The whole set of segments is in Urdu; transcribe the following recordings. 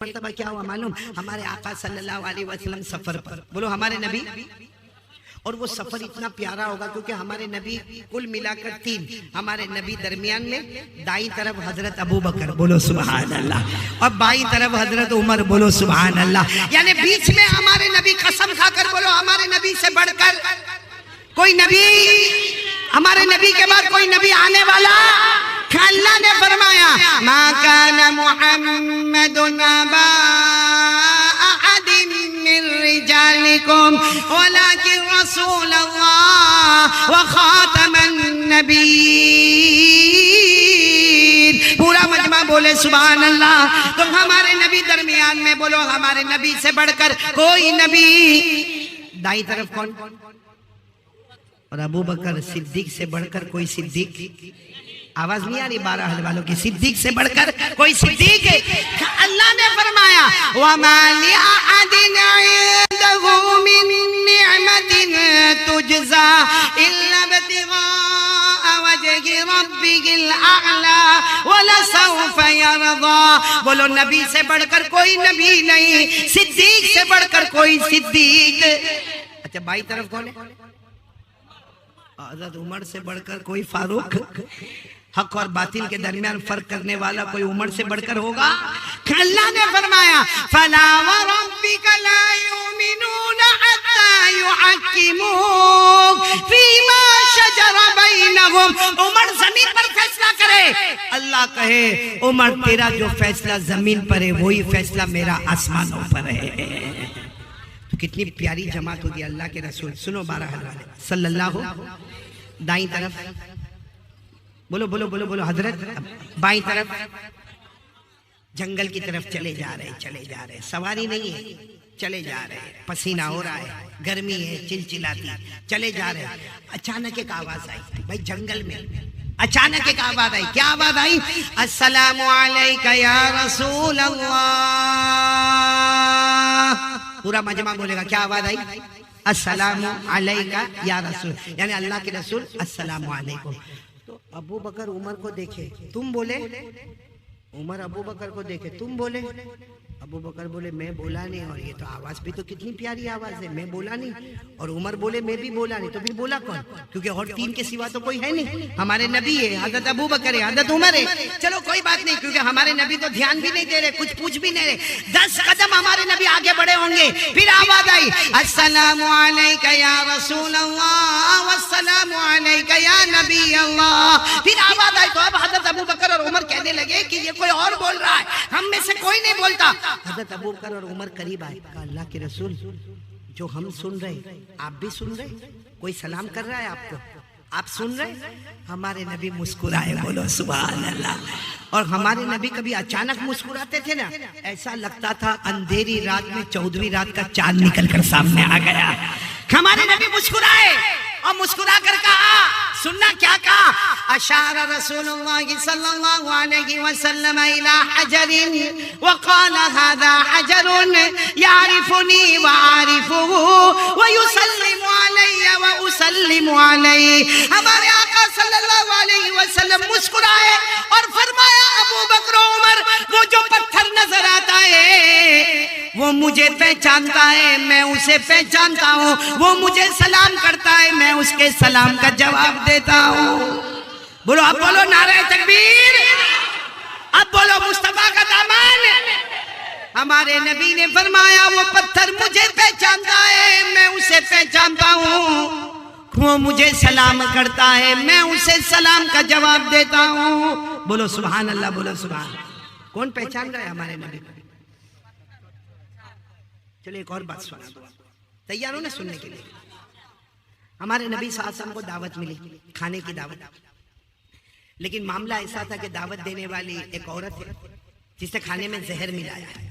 مرتبہ کیا ہوا معلوم؟ ہمارے آقا صلی اللہ علیہ وسلم سفر پر، بولو ہمارے نبی، اور وہ سفر اتنا پیارا ہوگا کیونکہ ہمارے نبی کل ملا کر 3، ہمارے نبی درمیان میں دائیں طرف حضرت ابو بکر، بولو سبحان اللہ، اور بائیں طرف حضرت عمر، بولو سبحان اللہ، یعنی بیچ میں ہمارے نبی قسم کھا کر بولو ہمارے نبی سے بڑھ کر کوئی نبی، ہمارے نبی کے بعد کوئی نبی آنے والا، اللہ نے فرمایا ما کان محمد ابا احد من رجالکم ولکن رسول اللہ وخاتم النبیین، پورا مجمع بولے سبحان اللہ، تو ہمارے نبی درمیان میں بولو ہمارے نبی سے بڑھ کر کوئی نبی، دائیں طرف کون؟ اور ابو بکر صدیق سے بڑھ کر کوئی صدیق، آواز نہیں آ رہی 12 اہل والوں کی، صدیق سے بڑھ کر کوئی صدیق ہے۔ اللہ نے فرمایا وَمَا لِأَحَدٍ عِندَهُ مِن نِعْمَةٍ تُجْزَى إِلَّا ابْتِغَاءَ وَجْهِ رَبِّهِ الْأَعْلَى وَلَسَوْفَ يَرْضَى، بولو نبی سے بڑھ کر کوئی نبی نہیں، صدیق سے بڑھ کر کوئی صدیق۔ اچھا بائیں طرف کون ہے؟ حضرت عمر سے بڑھ کر کوئی فاروق، حق اور باطل کے درمیان فرق کرنے والا کوئی عمر سے بڑھ کر ہوگا؟ اللہ نے فرمایا فَلَا وَرَبِّكَ لَا يُؤْمِنُونَ حَتَّى يُحَكِّمُوكَ فِي مَا شَجَرَ بَيْنَهُمْ، عمر زمین پر فیصلہ کرے، اللہ کہے عمر تیرا جو فیصلہ زمین پر ہے وہی فیصلہ میرا آسمانوں پر ہے۔ تو کتنی پیاری جماعت ہوگی اللہ کے رسول، سنو 12 حوالے صلی اللہ، دائیں طرف بولو بولو بولو بولو حضرت، بائیں طرف جنگل کی طرف چلے جا رہے، سواری نہیں ہے، چلے جا رہے، پسینہ ہو رہا ہے، گرمی ہے چلچلاتی، چلے جا رہے، اچانک ایک آواز آئی، بھائی جنگل میں اچانک ایک آواز آئی، کیا آواز آئی؟ السلام علیکہ یا رسول اللہ، پورا مجمع بولے گا، کیا آواز آئی؟ السلام علیکہ یا رسول، یعنی اللہ کے رسول السلام علیکم۔ تو ابو بکر عمر کو دیکھے، تم بولے، عمر ابو بکر کو دیکھے، تم بولے، ابو بکر بولے میں بولا نہیں، اور یہ تو آواز بھی تو کتنی پیاری آواز ہے، میں بولا نہیں، اور عمر بولے میں بھی بولا نہیں، تو پھر بولا کون؟ کیونکہ اور 3 کے سوا تو کوئی ہے نہیں، ہمارے نبی ہے، حضرت ابو بکر ہے، حضرت عمر ہے، چلو کوئی بات نہیں، کیونکہ ہمارے نبی تو دھیان بھی نہیں دے رہے، کچھ پوچھ بھی نہیں رہے، 10 قدم ہمارے نبی آگے بڑھے ہوں گے، پھر آواز آئی السلام علیکہ یا رسول اللہ والسلام علیکہ یا نبی اللہ، پھر آواز آئی، تو اب حضرت ابو بکر اور عمر کہنے لگے کہ یہ کوئی اور بول رہا ہے، ہم میں سے کوئی نہیں بولتا۔ حضرت ابو بکر اور عمر قریب آئے، کہا اللہ کے رسول جو ہم سن رہے آپ بھی سن رہے، کوئی سلام کر رہا ہے آپ کو، آپ سن رہے؟ ہمارے نبی مسکرائے، بولو سبحان اللہ، اور ہمارے نبی کبھی اچانک مسکراتے تھے نا، ایسا لگتا تھا اندھیری رات میں 14ویں رات کا چاند نکل کر سامنے آ گیا، ہمارے نبی مسکرائے، اور مسکرا کر کہا، سننا کیا کہا؟ اشار رسول اللہ صلی اللہ علیہ وسلم الى حجر وقال هذا حجر يعرفني وعارفه ويسلم علي واسلم عليه، ہمارے آقا صلی اللہ علیہ وسلم مسکرائے اور فرمایا ابو بکر و عمر وہ جو پتھر نظر آتا ہے وہ مجھے پہچانتا ہے، میں اسے پہچانتا ہوں، وہ مجھے سلام کرتا ہے، میں اس کے سلام کا جواب دیتا ہوں، بولو اب بولو نعرہ تکبیر، اب بولو مصطفیٰ کا دامن، ہمارے نبی نے فرمایا وہ پتھر مجھے پہچانتا ہے، میں اسے پہچانتا ہوں، وہ مجھے سلام کرتا ہے، میں اسے سلام کا جواب دیتا ہوں، بولو سبحان اللہ، بولو سبحان۔ کون پہچان رہا ہے ہمارے نبی کو؟ چلو ایک اور بات سنا دو، تیار ہو نا سننے کے لیے؟ ہمارے نبی صلی اللہ علیہ وسلم کو دعوت ملی، کھانے کی دعوت، لیکن معاملہ ایسا تھا کہ دعوت دینے والی ایک عورت ہے جس نے کھانے میں زہر ملایا ہے،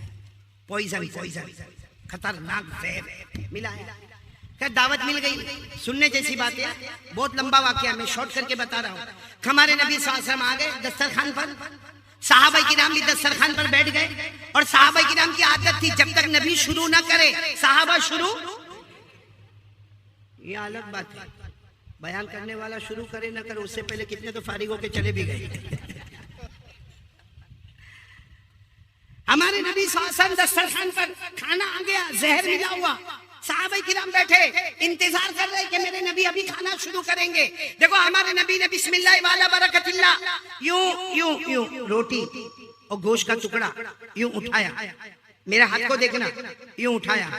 پوائزن، خطرناک زہر ملایا، کہ دعوت مل گئی، سننے جیسی بات ہے، بہت لمبا واقعہ، میں شارٹ کر کے بتا رہا ہوں۔ ہمارے نبی صلی اللہ علیہ وسلم آگئے دسترخوان پر، صحابہ کرام بھی دسترخوان پر بیٹھ گئے، اور صحابہ کرام کی عادت تھی جب تک نبی شروع نہ کرے صحابہ شروع، یہ الگ بات ہے، بیان کرنے والا شروع کرے نہ کرے اس سے پہلے کتنے تو فارغ ہو کے چلے بھی گئے۔ ہمارے نبی صلی اللہ علیہ وسلم دسترخوان پر کھانا آ گیا، زہر ملا ہوا، صحابہ کرام بیٹھے انتظار کر رہے کہ میرے نبی ابھی کھانا شروع کریں گے. دیکھو ہمارے نبی نے بسم اللہ والا برکت اللہ یوں یوں یوں روٹی اور گوشت کا ٹکڑا یوں اٹھایا، میرے ہاتھ کو دیکھنا، یوں اٹھایا،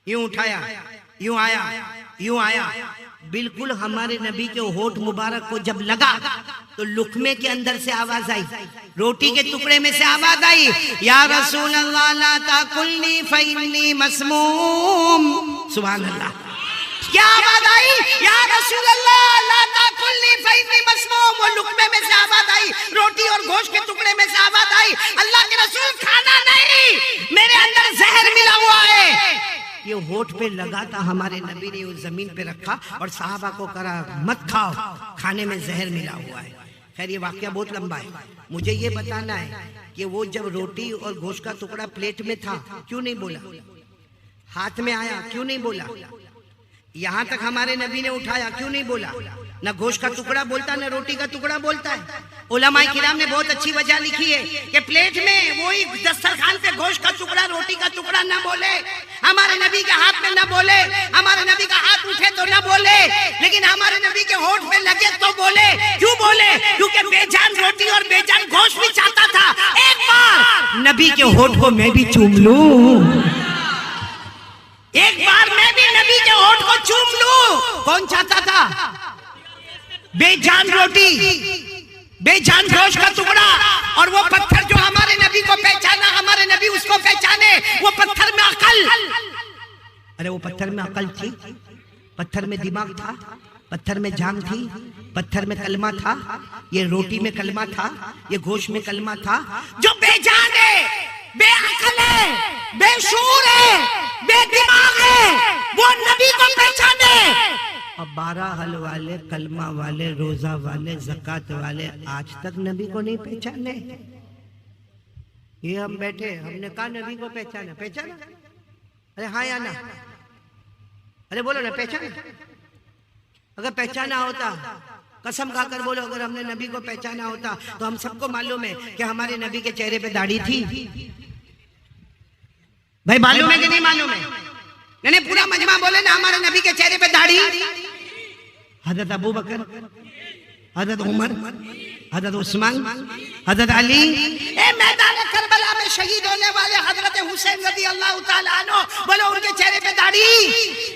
یوں اٹھایا، یوں آیا، یوں آیا. بالکل ہمارے نبی کے ہونٹ مبارک کو جب لگا تو لقمے کے اندر سے آواز آئی، روٹی کے ٹکڑے میں سے آواز آئی، یا رسول اللہ لا تاکلنی فإنی مسموم. سبحان اللہ. کیا آواز آئی؟ یا رسول اللہ لا تاکلنی فإنی مسموم. وہ لقمے میں سے آواز آئی، روٹی اور گوشت کے ٹکڑے میں سے آواز آئی، اللہ کے رسول کھانا نہیں، میرے اندر زہر ملا ہوا ہے. یہ ہونٹ پہ لگا تھا، ہمارے نبی نے وہ زمین پہ رکھا اور صحابہ کو کہا مت کھاؤ، کھانے میں زہر ملا ہوا ہے. خیر یہ واقعہ بہت لمبا ہے، مجھے یہ بتانا ہے کہ وہ جب روٹی اور گوشت کا ٹکڑا پلیٹ میں تھا کیوں نہیں بولا؟ ہاتھ میں آیا کیوں نہیں بولا؟ یہاں تک ہمارے نبی نے اٹھایا کیوں نہیں بولا؟ نہ گوشت کا ٹکڑا بولتا نہ روٹی کا ٹکڑا بولتا ہے. علماء کرام نے بہت اچھی وجہ لکھی ہے کہ پلیٹ میں وہی دسترخوان پہ گوشت کا ٹکڑا روٹی کا ٹکڑا نہ بولے، ہمارے نبی کے ہاتھ میں نہ بولے، ہمارے نبی کا ہاتھ اٹھے تو نہ بولے، لیکن ہمارے نبی کے ہونٹ پہ لگے تو بولے. کیوں بولے؟ کیونکہ بے جان روٹی اور بے جان گوشت بھی چاہتا تھا ایک بار نبی کے ہونٹ کو میں بھی چوم لوں، ایک بار میں بھی نبی کے ہونٹ کو چوم لوں. کون چاہتا تھا؟ بے جان روٹی، بے جان گوشت کا ٹکڑا. اور وہ پتھر جو ہمارے نبی کو پہچانا، ہمارے نبی اس کو پہچانے، وہ پتھر میں عقل. ارے وہ پتھر میں عقل تھی، پتھر میں دماغ تھا، پتھر میں جان تھی، پتھر میں کلمہ تھا، یہ روٹی میں کلمہ تھا، یہ گوشت میں کلمہ تھا. جو بے جان ہے، بے عقل ہے، بے شعور ہے، بے دماغ ہے، وہ نبی کو پہچانے. اور 12 حل والے، کلمہ والے، روزہ والے، زکات والے آج تک نبی کو نہیں پہچانے. یہ ہم بیٹھے، ہم نے کہا نبی کو پہچانا، پہچانا؟ ارے ہاں یا نا؟ ارے بولو نا پہچانا. اگر پہچانا ہوتا، قسم کھا کر بولو، اگر ہم نے نبی کو پہچانا ہوتا تو ہم سب کو معلوم ہے کہ ہمارے نبی کے چہرے پہ داڑھی تھی. بھائی معلوم ہے کہ نہیں معلوم ہے؟ نہیں پورا مجمع بولے نا ہمارے نبی کے چہرے پہ داڑھی. حضرت ابو بکر، حضرت عمر، حضرت عثمان، حضرت علی، میدان کربلا میں شہید ہونے والے حضرت حسین رضی اللہ تعالیٰ عنہ، بولو ان کے چہرے پہ داڑھی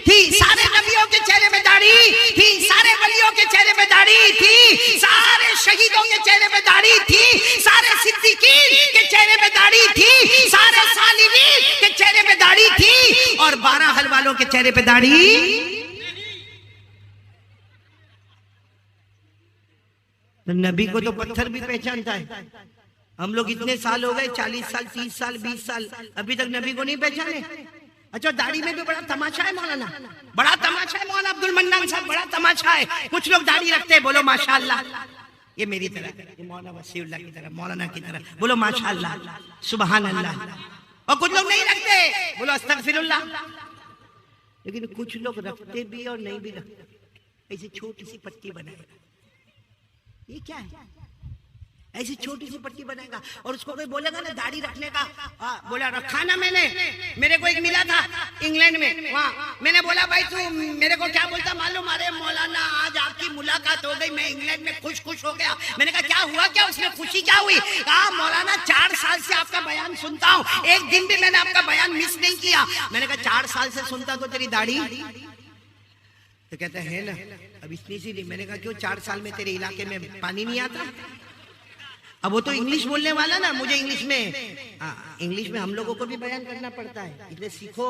تھی. سارے نبیوں کے چہرے پہ داڑھی تھی، سارے ولیوں کے چہرے پہ داڑھی تھی، سارے شہیدوں کے چہرے پہ داڑھی تھی، سارے صدیقین کے چہرے پہ داڑھی تھی، سارے صالحین کے چہرے پہ داڑھی تھی، اور 12 حل والوں کے چہرے پہ داڑھی. نبی کو تو پتھر بھی پہچانتا ہے. ہم لوگ اتنے سال ہو گئے، 40 سال، 30 سال، 20 سال، ابھی تک نبی کو نہیں پہچانے. اچھا داڑھی میں بھی بڑا تماشا ہے مولانا، بڑا تماشا ہے مولانا عبد المنان صاحب، بڑا تماشا ہے. کچھ لوگ داڑھی رکھتے ہیں، بولو ماشاءاللہ. یہ میری طرح، یہ مولانا وسیع اللہ کی طرح، مولانا کی طرح، بولو ماشاءاللہ، سبحان اللہ. اور کچھ لوگ نہیں رکھتے، بولو استغفر اللہ. لیکن کچھ لوگ رکھتے بھی اور نہیں بھی رکھتے. ایسی چھوٹی سی پٹی بنائے گا، یہ کیا ہے؟ ایسی چھوٹی سی پٹی بنائے گا اور اس کو کوئی بولے گا نا داڑھی رکھنے کا، بولا رکھا نا میں نے. میرے کو ایک ملا تھا انگلینڈ میں، وہاں میں نے بولا بھائی تو میرے کو کیا بولتا معلوم؟ ارے مولانا آج آپ کی ملاقات ہو گئی، میں انگلینڈ میں خوش ہو گیا. میں نے کہا کیا ہوا؟ کیا اس میں خوشی کیا ہوئی؟ کہا مولانا 4 سال سے آپ کا بیان سنتا ہوں، ایک دن بھی میں نے آپ کا بیان مس نہیں کیا. میں نے کہا 4 سال سے سنتا تو تیری داڑھی؟ تو کہتا ہے نا اب اتنی سی نہیں. میں نے کہا کیوں 4 سال میں تیرے علاقے میں پانی نہیں آتا؟ اب وہ تو انگلش بولنے والا نا، مجھے انگلش میں ہم لوگوں کو بھی بیان کرنا پڑتا ہے. اتنے سیکھو.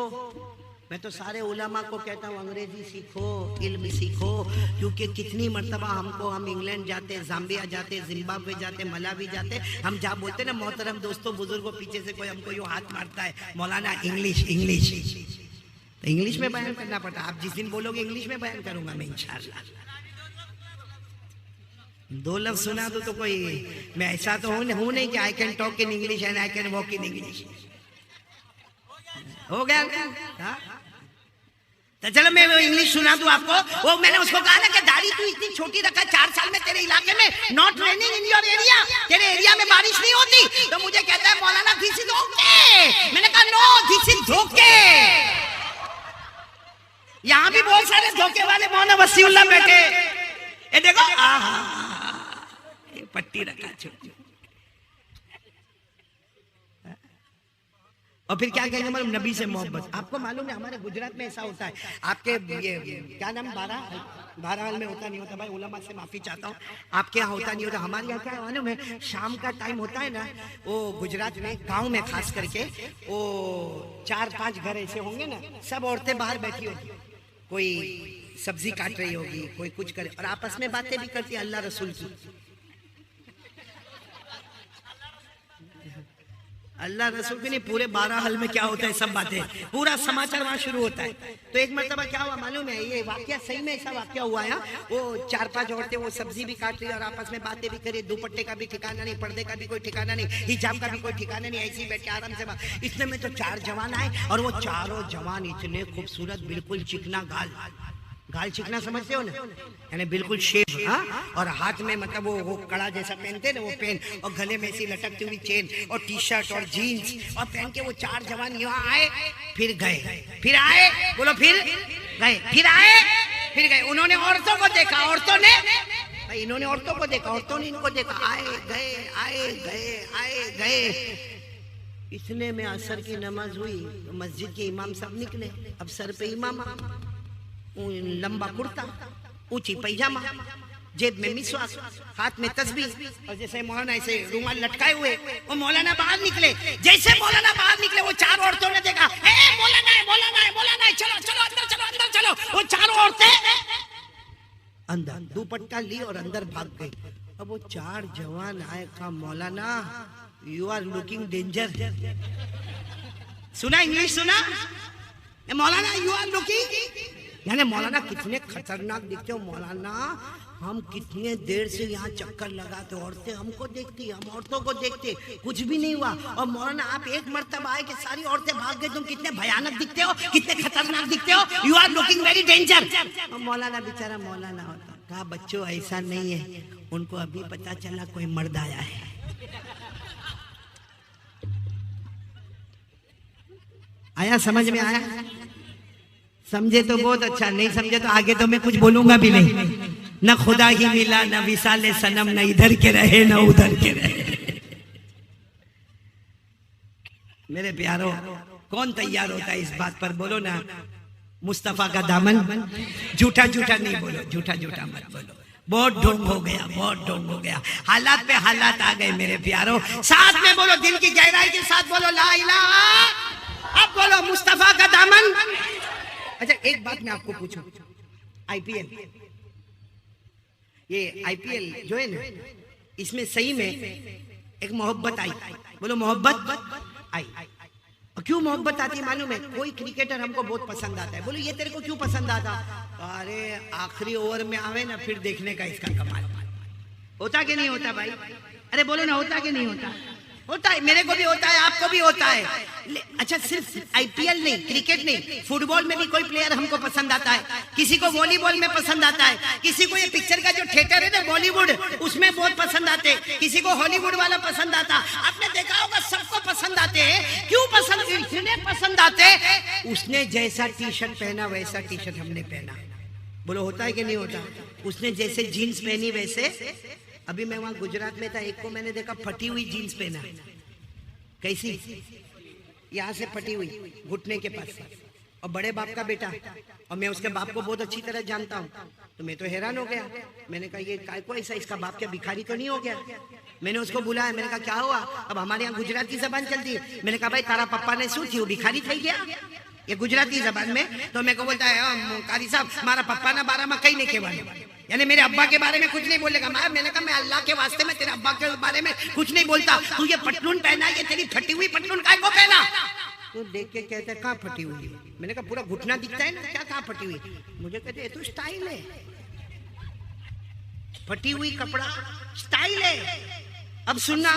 میں تو سارے علماء کو کہتا ہوں انگریزی سیکھو، علم سیکھو، کیونکہ کتنی مرتبہ ہم انگلینڈ جاتے، زامبیا جاتے، زمبابوے جاتے، ملاوی جاتے، ہم جہاں بولتے نا محترم دوستوں بزرگوں، پیچھے سے کوئی ہم کو یوں ہاتھ مارتا ہے، مولانا انگلش. تو انگلش میں بیان کرنا پڑتا. آپ جس دن بولو گے انگلش میں بیان کروں گا میں انشاءاللہ. 2 لفظ سنا تو کوئی میں ایسا تو ہوں نہیں کہ I can talk in English and I can walk in English. ہو گیا. تو چلو میں انگلش سنا دوں آپ کو. وہ میں نے اس کو کہا نا کہ داڑھی تو اتنی چھوٹی رکھا 4 سال میں تیرے علاقے میں, not raining in your area, تیرے ایریا میں بارش نہیں ہوتی. تو مجھے کہتا ہے مولانا دس از اوکے. میں نے کہا نو دس از دھوکے. یہاں بھی بہت سارے دھوکے والے مولانا وسیع اللہ بیٹھے. یہ دیکھو پٹی رکھا چھوٹی. اور پھر کیا کہیں گے مطلب نبی سے محبت. آپ کو معلوم ہے ہمارے گجرات میں ایسا ہوتا ہے. آپ کے کیا نام بہرحال میں ہوتا نہیں ہوتا بھائی, علماء سے معافی چاہتا ہوں. آپ کے یہاں ہوتا نہیں ہوتا, ہمارے یہاں کیا ہے معلوم ہے, شام کا ٹائم ہوتا ہے نا, وہ گجرات میں گاؤں میں خاص کر کے وہ 4-5 گھر ایسے ہوں گے نا, سب عورتیں باہر بیٹھی ہوگی, کوئی سبزی کاٹ رہی ہوگی, کوئی کچھ کرے, اور آپس میں باتیں بھی کرتی اللہ رسول کی. اللہ رسول کی نہیں, پورے 12 حل میں کیا ہوتا ہے سب باتیں, پورا سماچار وہاں شروع ہوتا ہے. تو ایک مرتبہ کیا ہوا معلوم ہے, یہ واقعہ صحیح میں ایسا واقعہ ہوا ہے. وہ 4-5 عورتیں وہ سبزی بھی کاٹ رہی اور آپس میں باتیں بھی کری, دوپٹے کا بھی ٹھکانہ نہیں, پردے کا بھی کوئی ٹھکانہ نہیں, حجاب کا بھی کوئی ٹھکانہ نہیں, ایسے ہی بیٹھ کے آرام سے بات. اتنے میں تو 4 جوان آئے, اور وہ چاروں جوان اتنے خوبصورت, بالکل چکنا گال چکنا سمجھتے ہو نا, یعنی بالکل شیپ, اور ہاتھ میں مطلب وہ کڑا جیسا پہنتے نا وہ پہن, اور گلے میں ایسی لٹکتی ہوئی چین, اور ٹی شرٹ اور جینز, اور پہن کے وہ 4 جوان یہاں آئے, پھر گئے, پھر آئے, بولو پھر گئے, پھر آئے, پھر گئے. انہوں نے عورتوں کو دیکھا, عورتوں نے انہوں نے عورتوں کو دیکھا, عورتوں نے ان کو دیکھا, آئے گئے آئے گئے آئے گئے. اتنے میں عصر کی نماز ہوئی, مسجد کے امام صاحب نکلے. اب سر پہ امامہ, لمبا کرتا, اونچی پیجامہ, جیب میں مسواک, ہاتھ میں تسبیح, اور جیسے مولانا ایسے رومال لٹکائے ہوئے. وہ مولانا باہر نکلے, جیسے مولانا باہر نکلے وہ 4 عورتوں نے دیکھا, مولانا ہے مولانا ہے مولانا ہے, چلو چلو اندر چلو اندر چلو. وہ 4 عورتیں اندر دوپٹہ لی اور اندر بھاگ گئی. اب وہ 4 جوان آئے, کہا مولانا یو آر لوکنگ ڈینجر. سنا انگلش سنا, مولانا یو آر لوکنگ, یعنی مولانا کتنے خطرناک دکھتے ہو. مولانا ہم کتنے دیر سے یہاں چکر لگاتے, عورتیں ہم کو دیکھتی, ہم عورتوں کو دیکھتے, کچھ بھی نہیں ہوا. اور مولانا آپ ایک مرتبہ آئے کہ ساری عورتیں بھاگ گئے, تم کتنے بھیانک دکھتے ہو, کتنے خطرناک دکھتے ہو, you are looking very danger. اور مولانا بیچارہ مولانا ہوتا, کہا بچوں ایسا نہیں ہے, ان کو ابھی پتا چلا کوئی مرد آیا ہے. آیا سمجھ میں آیا؟ سمجھے تو بہت اچھا, نہیں سمجھے تو آگے تو میں کچھ بولوں گا بھی نہیں. نہ خدا ہی ملا, نہ وصال صنم, نہ ادھر کے رہے نہ ادھر کے رہے. میرے پیارو, کون تیار ہوتا ہے اس بات پر, بولو نا مصطفیٰ کا دامن. جھوٹا جھوٹا نہیں بولو, جھوٹا جھوٹا مت بولو. بہت ڈھونگ ہو گیا, بہت ڈھونگ ہو گیا, حالات پہ حالات آ گئے میرے پیارو. ساتھ میں بولو, دل کی گہرائی کے ساتھ بولو لا الہ. اب بولو مصطفیٰ کا دامن. اچھا ایک بات میں آپ کو پوچھوں, آئی پی ایل, یہ آئی پی ایل جو ہے نا, اس میں صحیح میں ایک محبت آئی, بولو محبت آئی. کیوں محبت آتی ہے معلوم ہے؟ کوئی کرکٹر ہم کو بہت پسند آتا ہے, بولو یہ تیرے کو کیوں پسند آتا؟ ارے آخری اوور میں آوے نا, پھر دیکھنے کا اس کا کمال. ہوتا کہ نہیں ہوتا بھائی؟ ارے بولو نا, ہوتا کہ نہیں ہوتا؟ ہوتا ہے, میرے کو بھی ہوتا ہے, آپ کو بھی ہوتا ہے. اچھا صرف آئی پی ایل نہیں, کرکٹ نہیں, فٹ بال میں بھی کوئی پلیئر ہم کو پسند آتا ہے, کسی کو والی بال میں پسند آتا ہے, کسی کو یہ پکچر کا جو تھیٹر ہے نا بالی ووڈ, اس میں بہت پسند آتے, کسی کو ہالی ووڈ والا پسند آتا. آپ نے دیکھا ہوگا سب کو پسند آتے ہیں. کیوں پسند؟ اتنے پسند آتے, اس نے جیسا ٹی شرٹ پہنا ویسا ٹی شرٹ ہم نے پہنا. بولو ہوتا ہے کہ نہیں ہوتا؟ اس نے جیسے جینس پہنی ویسے. ابھی میں وہاں گجرات میں تھا, ایک کو میں نے دیکھا پھٹی ہوئی جینس پہنا. کیسی؟ یہاں سے پھٹی ہوئی, گھٹنے کے پاس, اور بڑے باپ کا بیٹا, اور میں اس کے باپ کو بہت اچھی طرح جانتا ہوں. تو میں تو حیران ہو گیا, میں نے کہا یہ کائے کو ایسا, اس کا باپ کیا بھکاری تو نہیں ہو گیا؟ میں نے اس کو بلایا, میں نے کہا کیا ہوا؟ اب ہمارے یہاں گجراتی زبان چلتی ہے. میں نے کہا بھائی تارا پپا نے سو تھی, وہ بھکاری تھئی گیا یہ گجراتی زبان میں. تو میں کو بولتا ہے قاری صاحب ہمارا پپا نا بارہ میں کہیں نہیں کہوانے, یعنی میرے ابا کے بارے میں کچھ نہیں بولے گا. میں نے کہا میں اللہ کے واسطے میں تیرے ابا کے بارے میں کچھ نہیں بولتا, تو یہ پٹلون پہنا, یہ تیری پھٹی ہوئی پٹلون کائے کو پہنا؟ تو دیکھ کے کہتا ہے کہاں پھٹی ہوئی؟ میں نے کہا پورا گھٹنا دکھتا ہے نا, کیا کہاں پھٹی ہوئی؟ مجھے کہتے یہ تو سٹائل ہے, پھٹی ہوئی کپڑا سٹائل ہے. اب سننا,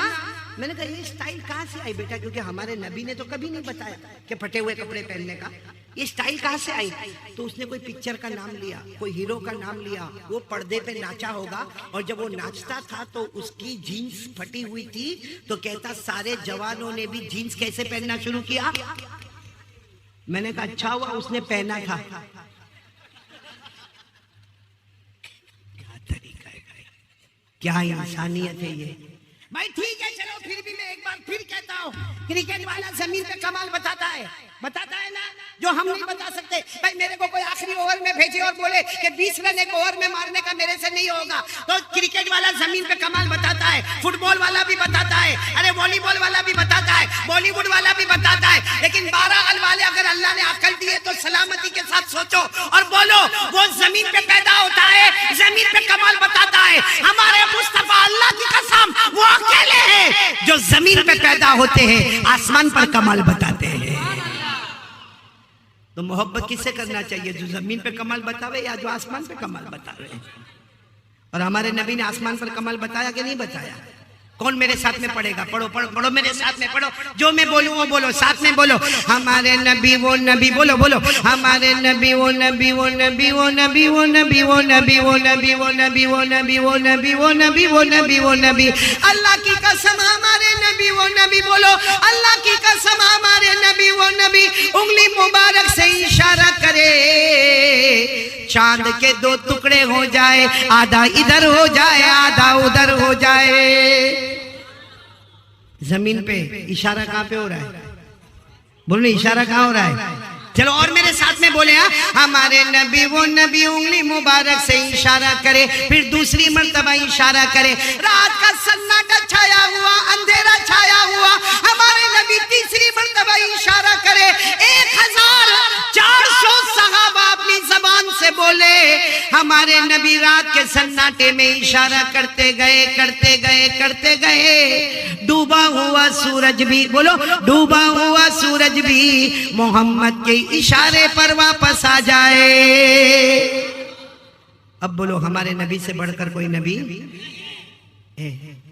میں نے کہا یہ سٹائل کہاں سے آئی بیٹا؟ کیونکہ ہمارے نبی نے تو کبھی نہیں بتایا کہ پھٹے ہوئے کپڑے پہننے کا. یہ سٹائل کہاں سے آئی؟ تو اس نے کوئی پکچر کا نام لیا، کوئی ہیرو کا نام لیا، وہ پردے پہ ناچا ہوگا، اور جب وہ ناچتا تھا تو اس کی جینز پھٹی ہوئی تھی، تو کہتا سارے جوانوں نے بھی جینز کیسے پہننا شروع کیا؟ میں نے کہا اچھا ہوا اس نے پہنا تھا. کیا طریقہ ہے، کیا انسانیت ہے یہ. بھائی ٹھیک ہے چلو، پھر بھی میں ایک بار پھر کہتا ہوں، کرکٹ والا زمین پہ کمال بتاتا ہے نا، جو ہم نہیں بتا سکتے. بھائی میرے کو کوئی آخری اوور میں بھیجے اور بولے کہ 20 رن ایک اوور میں مارنے کا میرے سے نہیں ہوگا، تو کرکٹ والا زمین پہ کمال بتاتا ہے، فٹ بال والا بھی بتاتا ہے، ارے والی بال والا بھی بتاتا ہے، بالی ووڈ والا بھی بتاتا ہے. لیکن 12 حل والے اگر اللہ نے عقل دی ہے تو سلامتی کے ساتھ سوچو اور بولو، وہ زمین پہ پیدا ہوتا ہے، زمین پہ کمال بتاتا ہے. ہمارے مصطفیٰ اللہ کی قسم وہ اکیلے ہیں جو زمین پہ پیدا ہوتے ہیں، آسمان پر کمال بتاتے ہیں. تو محبت کس سے کرنا چاہیے؟ جو زمین پہ کمال بتاوے یا جو آسمان پہ کمال بتاوے؟ اور ہمارے نبی نے آسمان پر کمال بتایا کہ نہیں بتایا؟ کون میرے ساتھ میں پڑھے گا؟ پڑھو میرے ساتھ میں پڑھو، جو میں بولوں وہ بولو، ساتھ میں بولو. ہمارے نبی وہ نبی، بولو ہمارے نبی وہ نبی، وہ نبی وہ نبی، وہ نبی وہ نبی، وہ نبی وہ نبی، وہ نبی وہ نبی، وہ نبی وہ نبی، وہ نبی. اللہ کی قسم ہمارے نبی وہ نبی، بولو اللہ کی قسم ہمارے نبی وہ نبی. انگلی مبارک سے اشارہ کرے، چاند کے 2 ٹکڑے ہو جائے، آدھا ادھر ہو جائے آدھا ادھر ہو جائے. زمین پہ اشارہ کہاں پہ ہو رہا ہے؟ بولنے اشارہ کہاں ہو رہا ہے؟ چلو اور میرے ساتھ میں بولے، ہمارے نبی وہ نبی، انگلی مبارک سے اشارہ کرے، پھر دوسری مرتبہ اشارہ کرے. رات کا سناٹا چھایا ہوا، اندھیرا چھایا ہوا، ہمارے نبی تیسری مرتبہ اشارہ کرے. 1400 صحابہ اپنی زبان سے بولے. ہمارے نبی رات کے سناٹے میں اشارہ کرتے گئے کرتے گئے کرتے گئے. ڈوبا ہوا سورج بھی، بولو ڈوبا ہوا سورج بھی محمد کے اشارے پر واپس آ جائے. اب بولو ہمارے نبی سے بڑھ کر کوئی نبی؟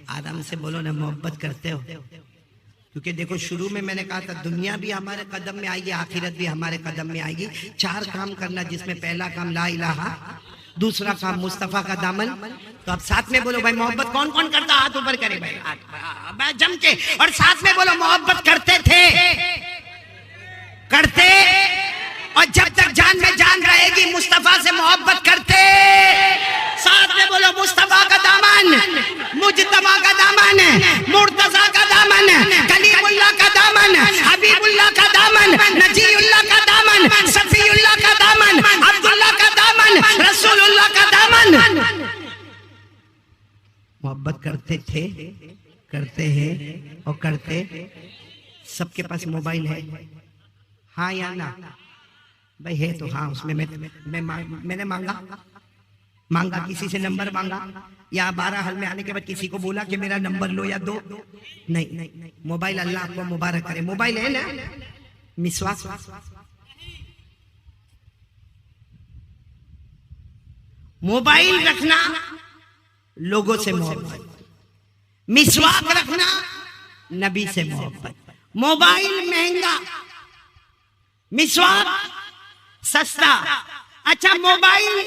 آرام سے بولو نا، محبت کرتے ہو؟ کیونکہ دیکھو شروع میں نے کہا تھا دنیا بھی ہمارے قدم میں آئے گی، آخرت بھی ہمارے قدم میں آئے گی. 4 کام کرنا، جس میں پہلا کام لا الہ، دوسرا کام مصطفیٰ کا دامن. تو اب ساتھ میں بولو بھائی محبت کون کون کرتا؟ ہاتھ اوپر کرے بھائی جم کے، اور ساتھ میں بولو محبت کرتے تھے، کرتے، اور جب تک جان میں جان رہے گی مصطفیٰ سے محبت کرتے. ساتھ میں بولو مصطفیٰ کا دامن، مجتبیٰ کا دامن، مرتضیٰ کا دامن، کلیم اللہ کا دامن، حبیب اللہ کا دامن، نجی اللہ کا دامن، صفی اللہ کا دامن، عبداللہ کا دامن، رسول اللہ کا دامن. محبت کرتے تھے، کرتے ہیں اور کرتے. سب کے پاس موبائل ہے؟ ہاں یا نا؟ بھائی ہے تو ہاں. اس میں میں نے مانگا کسی سے نمبر مانگا، یا 12 حل میں آنے کے بعد کسی کو بولا کہ میرا نمبر لو یا دو؟ نہیں. موبائل اللہ آپ کو مبارک کرے. موبائل ہے نا؟ مسواک، موبائل رکھنا لوگوں سے محبت، مسواک رکھنا نبی سے محبت. موبائل مہنگا، مسواک سستا. اچھا موبائل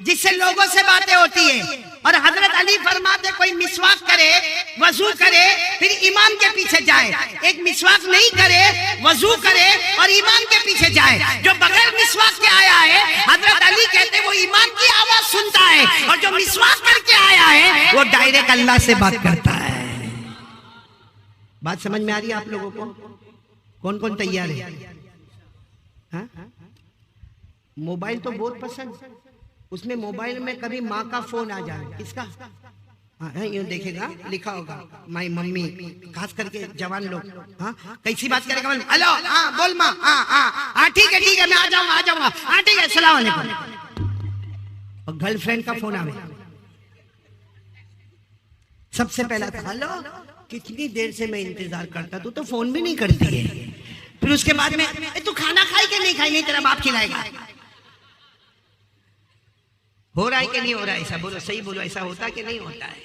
جس سے لوگوں سے باتیں ہوتی ہے، اور حضرت علی فرماتے کوئی مسواک کرے، وضو کرے، پھر امام کے پیچھے جائے. ایک مسواک نہیں کرے، وضو کرے اور امام کے پیچھے جائے. جو بغیر مسواک کے آیا ہے، حضرت علی کہتے وہ امام کی آواز سنتا ہے، اور جو مسواک کر کے آیا ہے وہ ڈائریکٹ اللہ سے بات کرتا ہے. بات سمجھ میں آ رہی ہے آپ لوگوں کو؟ کون کون تیار ہے؟ موبائل تو بہت پسند. اس میں موبائل میں کبھی ماں کا فون آ جائے، کس کا؟ یوں دیکھے گا لکھا ہوگا مائی ممی، خاص کر کے جوان لوگ. کیسی بات کرے گا؟ ہلو، ہاں بول ماں، ہاں ٹھیک ہے میں آ جاؤں گا، ہاں ٹھیک ہے السلام علیکم. اور گرل فرینڈ کا فون آئے، سب سے پہلا تھا ہلو، کتنی دیر سے میں انتظار کرتا، تو فون بھی نہیں کرتی ہے. پھر اس کے بعد میں تو کھانا کھائی کہ نہیں کھائی؟ نہیں تیرا باپ کھلائے گا. ہو رہا ہے کہ نہیں ہو رہا ہے؟ ایسا بولو، صحیح بولو، ایسا ہوتا کہ نہیں ہوتا ہے؟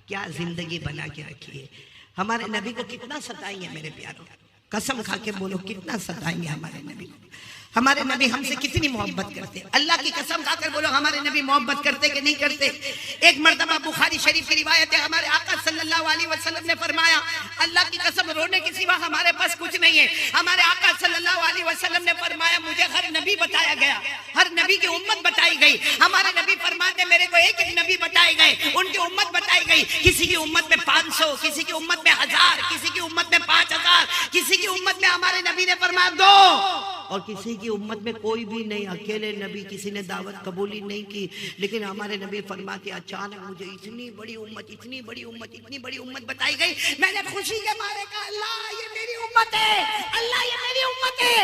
کیا زندگی بنا کے رکھی ہے. ہمارے نبی کو کتنا ستائیں گے میرے پیاروں، قسم کھا کے بولو کتنا ستائیں گے ہمارے نبی کو. ہمارے نبی ہم سے کتنی محبت کرتے، اللہ کی قسم کھا کر بولو ہمارے نبی محبت کرتے کہ نہیں کرتے؟ ایک مرتبہ بخاری شریف کی روایت ہے، ہمارے آقا صلی اللہ علیہ وسلم نے فرمایا، اللہ کی قسم رونے کے سوا ہمارے پاس کچھ نہیں ہے، ہمارے آقا صلی اللہ علیہ وسلم نے فرمایا مجھے ہر نبی بتایا گیا، ہر نبی کی امت بتائی گئی، ہمارے نبی فرماتے میرے کو ایک ایک نبی بتائے گئے، ان کی امت بتائی گئی، کسی کی امت میں 500، کسی کی امت میں 1000، کسی کی امت میں 5000، کسی کی امت میں ہمارے نبی نے فرمایا 2، اور کسی کی امت میں کوئی بھی نہیں، اکیلے نبی، کسی نے دعوت قبول ہی نہیں کی، لیکن ہمارے نبی فرماتے اچانک مجھے اتنی بڑی امت، اتنی بڑی امت، اتنی بڑی امت بتائی گئی، میں نے خوشی کے مارے کہا اللہ یہ میری امت ہے، اللہ یہ میری امت ہے۔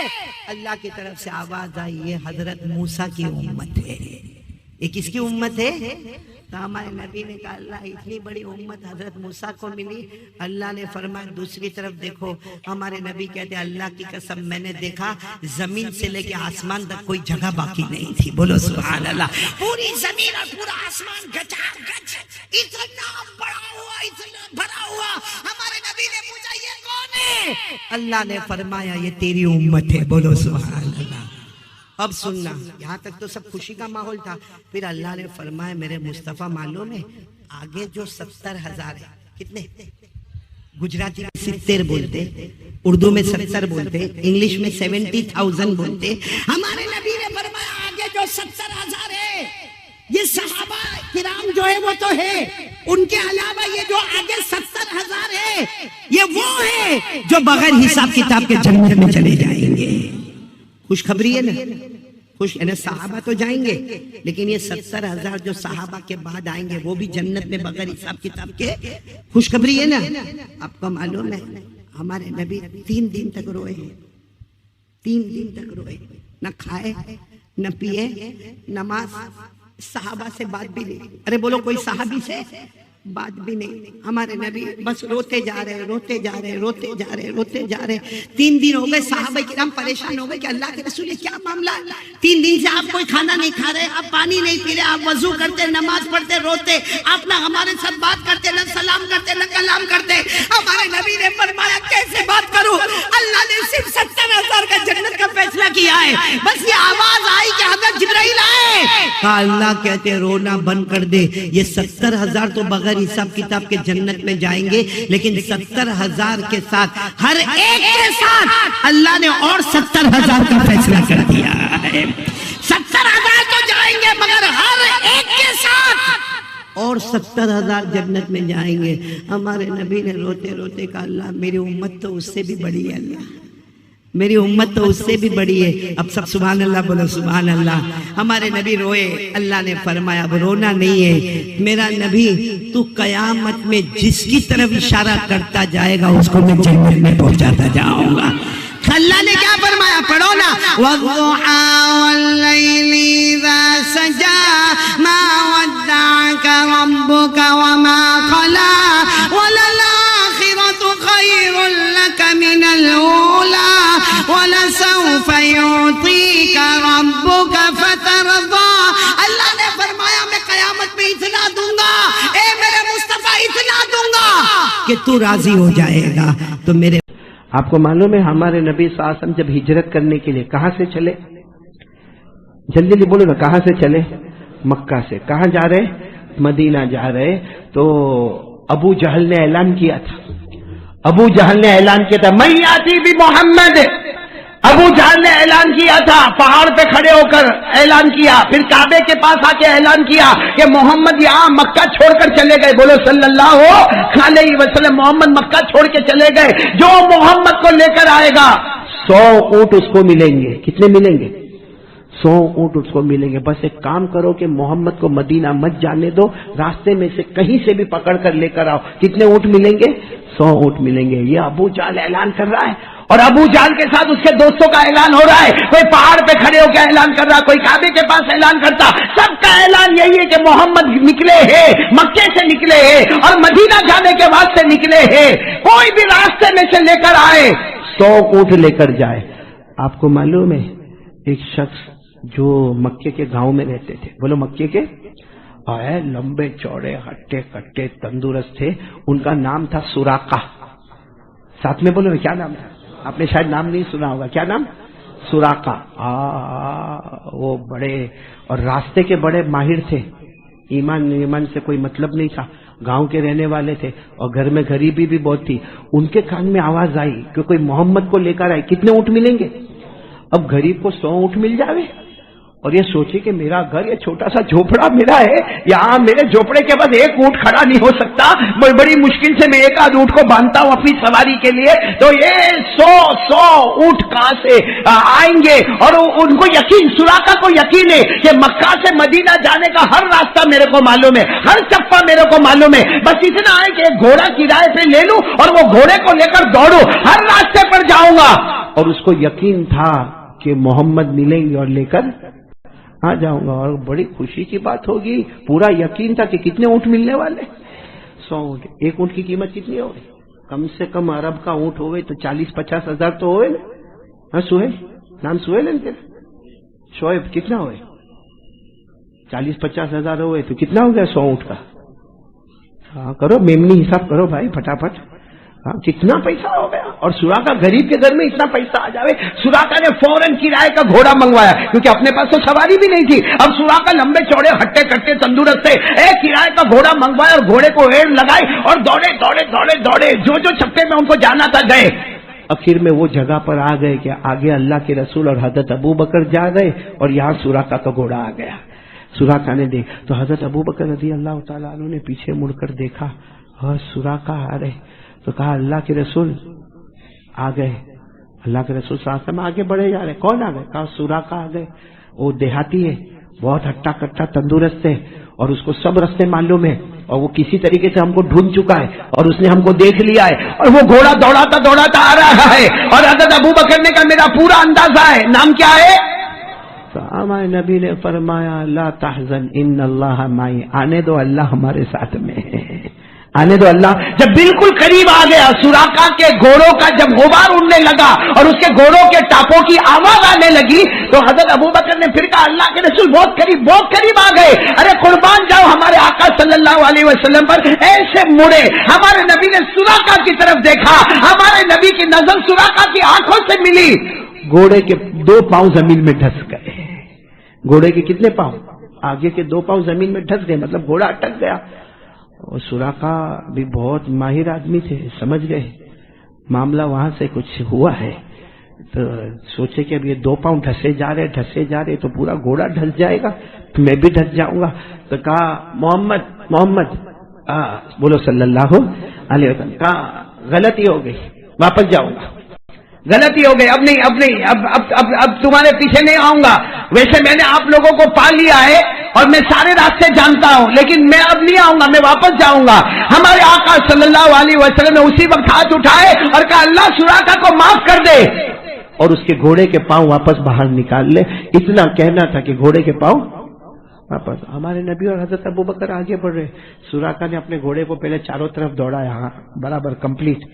اللہ کی طرف سے آواز آئی یہ حضرت موسیٰ کی امت ہے۔ یہ کس کی امت ہے؟ تو ہمارے نبی نے کہا اللہ اتنی بڑی امت حضرت موسیٰ کو ملی۔ اللہ نے فرمایا دوسری طرف دیکھو، ہمارے نبی کہتے اللہ کی قسم میں نے دیکھا زمین سے لے کے آسمان تک کوئی جگہ باقی نہیں تھی، بولو سبحان اللہ، پوری زمین اور پورا آسمان گچا گچ اتنا بڑا ہوا، اتنا بھرا ہوا۔ ہمارے نبی نے پوچھا یہ کون ہے؟ اللہ نے فرمایا یہ تیری امت ہے، بولو سبحان اللہ۔ اب سننا، یہاں تک تو سب خوشی کا ماحول تھا، پھر اللہ نے فرمایا میرے مصطفیٰ معلوم ہے آگے جو 70,000 ہے، کتنے؟ گجراتی میں 70 بولتے، اردو میں 70 بولتے، انگلش میں 70,000 بولتے۔ ہمارے نبی نے فرمایا آگے جو 70,000 ہے یہ صحابہ کرام جو ہے وہ تو ہے، ان کے علاوہ یہ جو آگے 70,000 ہے یہ وہ ہے جو بغیر حساب کتاب کے جنت میں چلے جائیں گے۔ خوشخبری ہے نا، خوش یعنی صحابہ تو جائیں گے، لیکن یہ 70,000 جو صحابہ کے بعد آئیں گے وہ بھی جنت میں بغیر حساب کتاب کے، خوشخبری ہے نا۔ آپ کو معلوم ہے ہمارے نبی 3 دن تک روئے، 3 دن تک روئے، نہ کھائے نہ پیے، نماز، صحابہ سے بات بھی نہیں، ارے بولو کوئی صحابی سے بات بھی نہیں، ہمارے نبی بس روتے جا رہے، روتے جا رہے، روتے جا رہے، روتے جا رہے۔ 3 دن ہو گئے، صحابہ کرام پریشان ہو گئے کہ اللہ کے رسول کیا معاملہ ہے، 3 دن سے آپ کوئی کھانا نہیں کھا رہے، آپ پانی نہیں پی رہے، آپ وضو کرتے، نماز پڑھتے، روتے، آپ نہ ہمارے ساتھ بات کرتے، نہ سلام کرتے، نہ کلام کرتے۔ ہمارے نبی نے فرمایا کیسے بات کروں، اللہ نے صرف 70,000 کا جنت کا فیصلہ کیا ہے، بس یہ آواز آئی کہ حضرت جبرائیل آئے، کہا اللہ کہتے رونا بند کر دے، یہ 70,000 تو بغیر حساب کتاب کے جنت میں جائیں گے، لیکن 70,000 کے ساتھ ہر ایک کے ساتھ اللہ نے اور 70,000 کا فیصلہ کر دیا ہے۔ 70,000 تو جائیں گے مگر ہر ایک کے ساتھ اور 70,000 جنت میں جائیں گے۔ ہمارے نبی نے روتے روتے کہا اللہ میری امت تو اس سے بھی بڑی ہے، اللہ میری امت تو اس سے بھی بڑی ہے۔ اب سب سبحان اللہ بولو سبحان اللہ۔ ہمارے نبی روئے، اللہ نے فرمایا اب رونا نہیں ہے میرا نبی، تو قیامت میں جس کی طرف اشارہ کرتا جائے گا اس کو میں جنت میں پہنچاتا جاؤں گا۔ اللہ نے کیا فرمایا پڑھو نا، وَالضُّحَى وَاللَّيْلِ إِذَا سَجَى مَا وَدَّعَكَ رَبُّكَ وَمَا قَلَى وَلَلْآخِرَةُ خَيْرٌ لَكَ مِنَ الْأُولَى وَلَسَوْفَ يُعْطِيكَ رَبُّكَ فَتَرْضَى۔ اللہ نے فرمایا میں قیامت میں اتنا دوں گا، اے میرے مصطفیٰ اتنا دوں گا کہ تو راضی ہو جائے گا۔ تو میرے آپ کو معلوم ہے ہمارے نبی صلی اللہ علیہ وسلم جب ہجرت کرنے کے لیے کہاں سے چلے؟ جلدی جلدی بولو نا، کہاں سے چلے؟ مکہ سے۔ کہاں جا رہے؟ مدینہ جا رہے۔ تو ابو جہل نے اعلان کیا تھا، ابو جہل نے اعلان کیا تھا میں آتی بھی محمد، ابو جہل نے اعلان کیا تھا، پہاڑ پہ کھڑے ہو کر اعلان کیا، پھر کعبے کے پاس آ کے اعلان کیا کہ محمد یہاں مکہ چھوڑ کر چلے گئے، بولو صلی اللہ علیہ وسلم، محمد مکہ چھوڑ کے چلے گئے، جو محمد کو لے کر آئے گا 100 اونٹ اس کو ملیں گے۔ کتنے ملیں گے؟ 100 اونٹ اس کو ملیں گے۔ بس ایک کام کرو کہ محمد کو مدینہ مت جانے دو، راستے میں سے کہیں سے بھی پکڑ کر لے کر آؤ۔ کتنے اونٹ ملیں گے؟ 100 اونٹ ملیں گے۔ یہ ابو جہل اعلان کر رہا ہے، اور ابو جہل کے ساتھ اس کے دوستوں کا اعلان ہو رہا ہے، کوئی پہاڑ پہ کھڑے ہو کے اعلان کر رہا، کوئی کعبے کے پاس اعلان کرتا، سب کا اعلان یہی ہے کہ محمد نکلے ہیں، مکے سے نکلے ہیں اور مدینہ جانے کے واسطے نکلے ہیں، کوئی بھی راستے میں سے لے کر آئے 100 اونٹ لے کر جائے۔ آپ کو معلوم ہے ایک شخص جو مکے کے گاؤں میں رہتے تھے، بولو مکے کے، لمبے چوڑے ہٹے کٹے تندرست تھے، ان کا نام تھا سراقہ۔ ساتھ میں بولو کیا نام تھا؟ آپ نے شاید نام نہیں سنا ہوگا، کیا نام؟ سراقہ وہ بڑے اور راستے کے بڑے ماہر تھے، ایمان سے کوئی مطلب نہیں تھا، گاؤں کے رہنے والے تھے اور گھر میں غریبی بھی بہت تھی. ان کے کان میں آواز آئی کہ کوئی محمد کو لے کر آئے. کتنے اونٹ ملیں گے؟ اب غریب کو 100 اونٹ مل جاوے اور یہ سوچے کہ میرا گھر یہ چھوٹا سا جھوپڑا میرا ہے، یہاں میرے جھوپڑے کے بعد ایک اونٹ کھڑا نہیں ہو سکتا، بڑی مشکل سے میں ایک آدھ اونٹ کو باندھتا ہوں اپنی سواری کے لیے، تو یہ 100 اونٹ کہاں سے آئیں گے؟ اور ان کو یقین، سراقہ کو یقین ہے کہ مکہ سے مدینہ جانے کا ہر راستہ میرے کو معلوم ہے، ہر چپا میرے کو معلوم ہے، بس اتنا ہے کہ ایک گھوڑا کرائے پہ لے لوں اور وہ گھوڑے کو لے کر دوڑوں، ہر راستے پر جاؤں گا. اور اس کو یقین تھا کہ محمد ملیں گے اور لے کر آ جاؤں گا. اور بڑی خوشی کی بات ہوگی، پورا یقین تھا کہ کتنے اونٹ ملنے والے؟ 100 اونٹ. ایک اونٹ کی قیمت کتنی ہوگی؟ کم سے کم عرب کا اونٹ ہوئے تو 40-50 ہزار تو ہوئے نا. ہاں سہیل، نام سہیل ہے نا؟ شعیب کتنا ہوئے؟ 40-50 ہزار ہوئے تو کتنا ہو گیا 100 اونٹ کا؟ ہاں کرو میمنی حساب کرو بھائی فٹافٹ. ہاں کتنا پیسہ ہو گیا. اور سراقہ غریب کے گھر میں اتنا پیسہ آ جاوے. سراقہ نے فوراً کرائے کا گھوڑا منگوایا کیونکہ اپنے پاس تو سواری بھی نہیں تھی. اب سراقہ لمبے چوڑے ہٹے کٹے تندرست تھے، کرائے کا گھوڑا منگوایا اور گھوڑے کو ایڑ لگائی اور دوڑے دوڑے دوڑے دوڑے جو چپے میں ان کو جانا تھا گئے. آخر میں وہ جگہ پر آ گئے کہ آگے اللہ کے رسول اور حضرت ابو بکر جا گئے اور یہاں سراقہ کا گھوڑا آ گیا. سراقہ نے دیکھ تو حضرت ابو بکر رضی اللہ تعالیٰ عنہ نے پیچھے مڑ کر دیکھا اور سراقہ آ رہے تو کہا اللہ کے رسول آ گئے. اللہ کے رسول صلی اللہ علیہ وسلم آگے بڑھے جا رہے. کون آ گئے؟ کہا سراقہ آ گئے. وہ دیہاتی ہے، بہت ہٹا کٹا تندرست ہے اور اس کو سب رستے معلوم ہے اور وہ کسی طریقے سے ہم کو ڈھونڈ چکا ہے اور اس نے ہم کو دیکھ لیا ہے اور وہ گھوڑا دوڑاتا آ رہا ہے. اور حضرت ابو بکر نے کہا میرا پورا اندازہ ہے. نام کیا ہے؟ ہمارے نبی نے فرمایا لا تحزن ان اللہ معی، آنے دو اللہ ہمارے ساتھ میں ہے، آنے دو اللہ. جب بالکل قریب آ گیا سراقہ کے گھوڑوں کا، جب غبار اڑنے لگا اور اس کے گھوڑوں کے ٹاپوں کی آواز آنے لگی تو حضرت ابو بکر نے پھر کہا اللہ کے رسول بہت قریب آ گئے. ارے قربان جاؤ ہمارے آقا صلی اللہ علیہ وسلم پر. ایسے مڑے، ہمارے نبی نے سراقہ کی طرف دیکھا، ہمارے نبی کی نظر سراقہ کی آنکھوں سے ملی. گھوڑے کے 2 پاؤں زمین میں ڈھس گئے. گھوڑے کے کتنے پاؤں؟ آگے کے 2 پاؤں زمین میں ڈھس گئے، مطلب گھوڑا اٹک گیا. اور سراقہ بھی بہت ماہر آدمی تھے، سمجھ گئے معاملہ وہاں سے کچھ ہوا ہے تو سوچے کہ اب یہ 2 پاؤں ڈھسے جا رہے تو پورا گھوڑا ڈھس جائے گا، میں بھی ڈھس جاؤں گا. تو کہا محمد بولو صلی اللہ علیہ وسلم. کہا غلطی ہو گئی، واپس جاؤں گا. غلطی ہو گئی، اب نہیں، اب تمہارے پیچھے نہیں آؤں گا. ویسے میں نے آپ لوگوں کو پا لیا ہے اور میں سارے راستے جانتا ہوں، لیکن میں اب نہیں آؤں گا، میں واپس جاؤں گا. ہمارے آقا صلی اللہ علیہ وسلم نے اسی وقت ہاتھ اٹھائے اور کہا اللہ سراقہ کو معاف کر دے اور اس کے گھوڑے کے پاؤں واپس باہر نکال لے. اتنا کہنا تھا کہ گھوڑے کے پاؤں واپس. ہمارے نبی اور حضرت ابو بکر آگے بڑھ رہے. سراقہ نے اپنے گھوڑے کو پہلے چاروں طرف دوڑایا، ہاں برابر کمپلیٹ.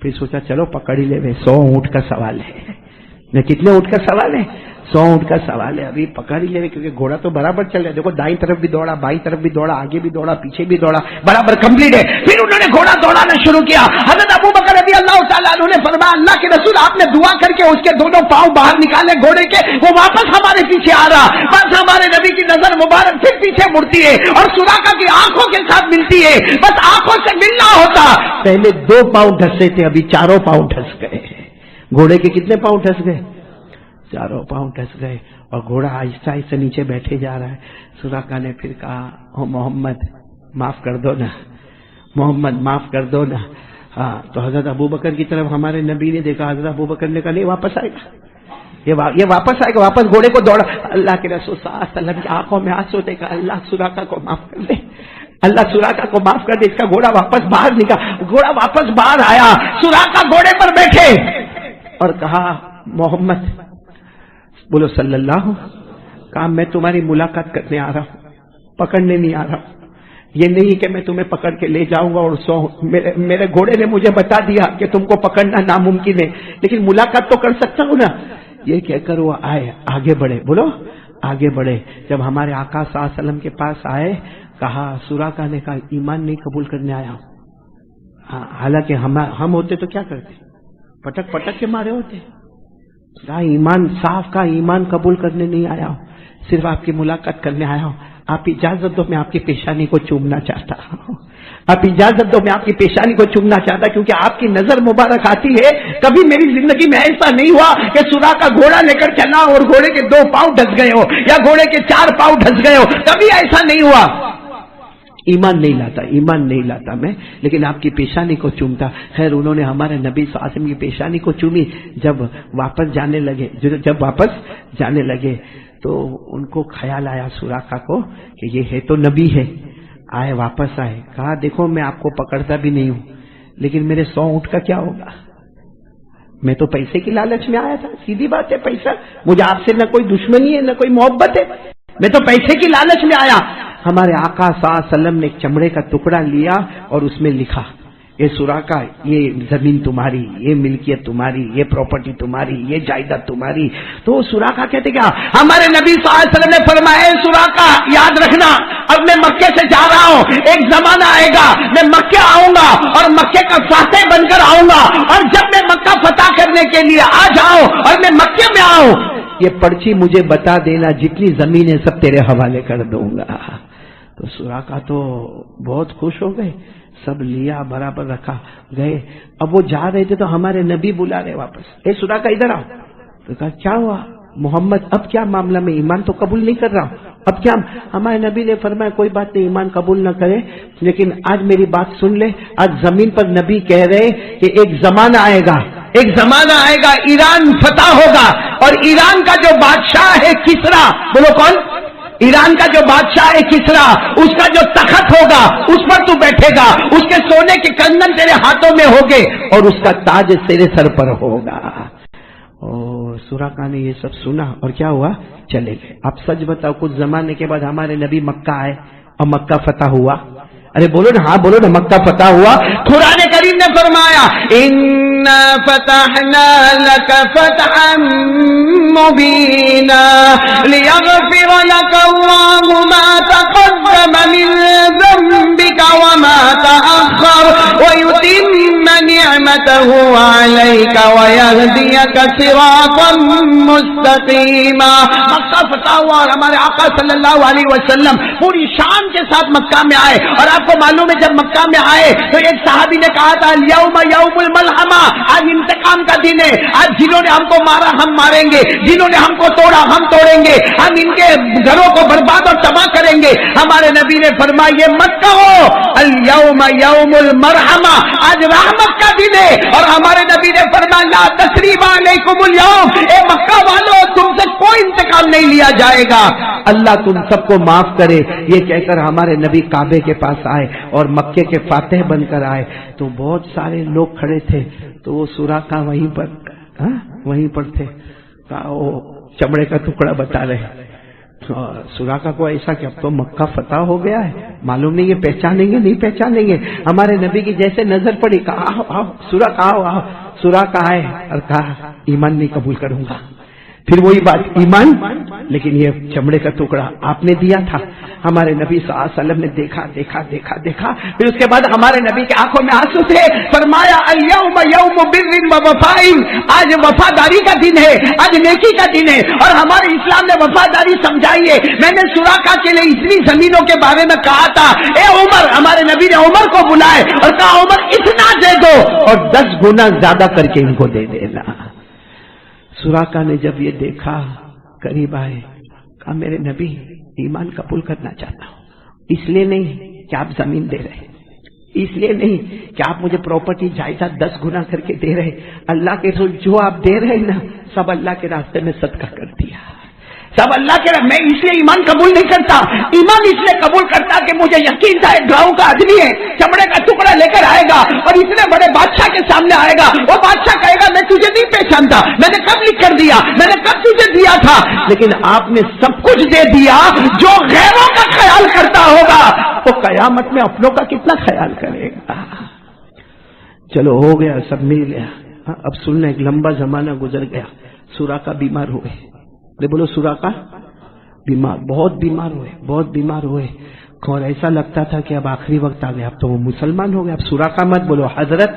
پھر سوچا چلو پکڑ ہی لے، 100 اونٹ کا سوال ہے. کتنے اونٹ کا سوال ہے؟ 100 اونٹ کا سوال ہے. ابھی پکڑ ہی لے کیونکہ گھوڑا تو برابر چل رہا ہے. دیکھو دائیں طرف بھی دوڑا، بائیں طرف بھی دوڑا، آگے بھی دوڑا، پیچھے بھی دوڑا، برابر کمپلیٹ ہے. پھر انہوں نے گھوڑا دوڑانا شروع کیا. حضرت ابو بکر رضی اللہ تعالیٰ عنہ نے فرمایا اللہ کے رسول آپ نے دعا کر کے اس کے دونوں پاؤں باہر نکالے گھوڑے کے، وہ واپس ہمارے پیچھے آ رہا. بس ہمارے نبی کی نظر مبارک پھر پیچھے مڑتی ہے اور سراقہ کی آنکھوں کے ساتھ ملتی ہے. بس آنکھوں سے ملنا ہوتا. پہلے 2 پاؤں ڈھسے تھے، ابھی 4 پاؤں ڈھس گئے. گھوڑے کے کتنے پاؤں ڈھس گئے؟ 4 پاؤں ڈھس گئے اور گھوڑا آہستہ آہستہ نیچے بیٹھے جا رہا ہے. سراقہ نے پھر کہا او محمد معاف کر دو نا، محمد معاف کر دو نا. ہاں تو حضرت ابو بکر کی طرف ہمارے نبی نے دیکھا. حضرت ابو بکر نے کہا نہیں واپس آئے گا، یہ واپس آئے گا. واپس گھوڑے کو دوڑا. اللہ کے رسول صلی اللہ علیہ وسلم کی آنکھوں میں آنسو دیکھا. اللہ سراقہ کو معاف کر دے، اللہ سراقہ کو معاف کر دے. اس کا گھوڑا واپس باہر نکلا. گھوڑا واپس باہر آیا. سراقہ گھوڑے پر بیٹھے اور کہا محمد بولو صلی اللہ. کہا میں تمہاری ملاقات کرنے آ رہا ہوں، پکڑنے نہیں آ رہا ہوں. یہ نہیں کہ میں تمہیں پکڑ کے لے جاؤں گا اور میرے گھوڑے نے مجھے بتا دیا کہ تم کو پکڑنا ناممکن ہے، لیکن ملاقات تو کر سکتا ہوں نا. یہ کہہ کر وہ آئے، آگے بڑھے. بولو آگے بڑھے. جب ہمارے آقا صلی اللہ علیہ وسلم کے پاس آئے، کہا سراقہ نے کہا ایمان نہیں قبول کرنے آیا ہوں. حالانکہ ہم ہوتے تو کیا کرتے؟ پٹک کے مارے ہوتے. کہا ایمان صاف کا ایمان قبول کرنے نہیں آیا ہوں، صرف آپ کی ملاقات کرنے آیا ہوں، آپ اجازت دو میں آپ کی پیشانی کو چومنا چاہتا ہوں، آپ اجازت دو میں آپ کی پیشانی کو چومنا چاہتا ہوں، کیونکہ آپ کی نظر مبارک آتی ہے۔ کبھی میری زندگی میں ایسا نہیں ہوا کہ سورا کا گھوڑا لے کر چلا اور گھوڑے کے 2 پاؤں ڈھس گئے ہو یا گھوڑے کے 4 پاؤں ڈھس گئے ہو، کبھی ایسا نہیں ہوا۔ ایمان نہیں لاتا میں، لیکن آپ کی پیشانی کو چومتا۔ خیر انہوں نے ہمارے نبی صلی اللہ علیہ وسلم کی پیشانی کو چومی۔ جب واپس جانے لگے تو ان کو خیال آیا سوراخا کو کہ یہ ہے تو نبی ہے، واپس آئے، کہا دیکھو میں آپ کو پکڑتا بھی نہیں ہوں، لیکن میرے 100 اونٹ کا کیا ہوگا؟ میں تو پیسے کی لالچ میں آیا تھا، سیدھی بات ہے، پیسہ، مجھے آپ سے نہ کوئی دشمنی ہے نہ کوئی محبت ہے، میں تو پیسے کی لالچ میں آیا۔ ہمارے آقا صلی اللہ علیہ وسلم نے ایک چمڑے کا ٹکڑا لیا اور اس میں لکھا، یہ سوراخا، یہ زمین تمہاری، یہ ملکیت تمہاری، یہ پراپرٹی تمہاری، یہ جائیداد تمہاری۔ تو سوراخا کہتے کیا؟ ہمارے نبی صلی اللہ علیہ وسلم نے فرمایا سوراخا یاد رکھنا، اب میں مکے سے جا رہا ہوں، ایک زمانہ آئے گا میں مکے آؤں گا اور مکے کا فاتح بن کر آؤں گا، اور جب میں مکہ فتح کرنے کے لیے آ جاؤں اور میں مکے میں آؤں، یہ پرچی مجھے بتا دینا، جتنی زمینیں سب تیرے حوالے کر دوں گا۔ تو سوراخا تو بہت خوش ہو گئے، سب لیا برابر رکھا، گئے۔ اب وہ جا رہے تھے تو ہمارے نبی بلا رہے واپس، اے سوراخا ادھر آؤ۔ تو کہا کیا ہوا محمد، اب کیا معاملہ، میں ایمان تو قبول نہیں کر رہا ہوں، اب کیا؟ ہمارے نبی نے فرمایا کوئی بات نہیں، ایمان قبول نہ کرے، لیکن آج میری بات سن لے، آج زمین پر نبی کہہ رہے کہ ایک زمانہ آئے گا ایران فتح ہوگا، اور ایران کا جو بادشاہ ہے کسرا، بولو کون؟ ایران کا جو بادشاہ ہے کسرا، اس کا جو تخت ہوگا اس پر تو بیٹھے گا، اس کے سونے کے کنگن تیرے ہاتھوں میں ہوگے اور اس کا تاج تیرے سر پر ہوگا۔ اور سوراخا نے یہ سب سنا اور کیا ہوا؟ چلے گئے۔ اب سچ بتاؤ، کچھ زمانے کے بعد ہمارے نبی مکہ آئے اور مکہ فتح ہوا؟ ارے بولو نا، ہاں بولو نا، مکہ فتح ہوا۔ قرآن کریم نے فرمایا اِنَّا فَتَحْنَا لَكَ فَتْحًا مُبِينًا لِيَغْفِرَ لَكَ اللَّهُ مَا تَقَدَّمَ مِن ذَنبِكَ وَمَا تَأَخَّرَ وَيُتِمَّ نِعْمَتَهُ عَلَيْكَ وَيَهْدِيَكَ صِرَاطًا مُسْتَقِيمًا۔ مکہ فتح ہوا اور ہمارے آقا صلی اللہ علیہ وسلم پوری شان کے ساتھ مکہ میں آئے، اور آپ کو معلوم ہے جب مکہ میں آئے تو ایک صحابی نے کہا تھا الیوم یوم الملحمہ، آج انتقام کا دن ہے، آج جنہوں نے ہم کو مارا ہم ماریں گے، جنہوں نے ہم کو توڑا ہم توڑیں گے، ہم ان کے گھروں کو برباد اور تباہ کریں گے۔ ہمارے نبی نے فرمایا یہ مت کہو، الیوم یوم المرحمہ، آج رحمت کا دن ہے، اور ہمارے نبی نے فرمایا لا تثریب علیکم الیوم، اے مکہ والوں تم سے کوئی انتقام نہیں لیا جائے گا، اللہ تم سب کو معاف کرے۔ یہ کہہ کر ہمارے نبی کعبے کے پاس آئے اور مکے کے فاتح بن کر آئے، تو بہت سارے لوگ کھڑے تھے، تو وہ سوراخا وہیں پر تھے، وہ چمڑے کا ٹکڑا بتا رہے۔ سوراخا کو ایسا کہ اب تو مکہ فتح ہو گیا ہے، معلوم نہیں یہ پہچانیں گے نہیں پہچانیں گے۔ ہمارے نبی کی جیسے نظر پڑی، کہا آؤ سوراخا آؤ۔ سوراخا آئے اور کہا ایمان نہیں قبول کروں گا۔ پھر وہی بات، ایمان، لیکن یہ چمڑے کا ٹکڑا آپ نے دیا تھا۔ ہمارے نبی صلی اللہ علیہ وسلم نے دیکھا، پھر اس کے بعد ہمارے نبی کی آنکھوں میں آنسو تھے، فرمایا الیوم یوم بر و وفاء، آج وفاداری کا دن ہے، آج نیکی کا دن ہے، اور ہمارے اسلام نے وفاداری سمجھائی ہے۔ میں نے سوراخا کے لیے اتنی زمینوں کے بارے میں کہا تھا، اے عمر، ہمارے نبی نے عمر کو بلائے اور کہا عمر اتنا دے دو اور 10 گنا زیادہ کر کے ان کو دے دینا۔ سوراخا نے جب یہ دیکھا، قریب آئے، کہا میرے نبی ایمان قبول کرنا چاہتا ہوں، اس لیے نہیں کہ آپ زمین دے رہے، اس لیے نہیں کہ آپ مجھے پراپرٹی جائیداد 10 گنا کر کے دے رہے، اللہ کے رسول جو آپ دے رہے نا سب اللہ کے راستے میں صدقہ کر دیا، سب اللہ کے میں اس لیے ایمان قبول نہیں کرتا، ایمان اس لیے قبول کرتا کہ مجھے یقین تھا ایک گاؤں کا آدمی ہے، چمڑے کا ٹکڑا لے کر آئے گا اور اتنے بڑے بادشاہ کے سامنے آئے گا، وہ بادشاہ کہے گا میں تجھے نہیں پہچانتا، میں نے کب لکھ کر دیا، میں نے کب تجھے دیا تھا، لیکن آپ نے سب کچھ دے دیا۔ جو غیروں کا خیال کرتا ہوگا وہ قیامت میں اپنوں کا کتنا خیال کرے گا۔ چلو ہو گیا، سب مل گیا۔ اب سننا، ایک لمبا زمانہ گزر گیا، سوراخا بیمار ہوئے، بولو سوراخا بیمار، بہت بیمار ہوئے، اور ایسا لگتا تھا کہ اب آخری وقت آ گیا، اب تو وہ مسلمان ہو گئے۔ اب سوراخا مت بولو، حضرت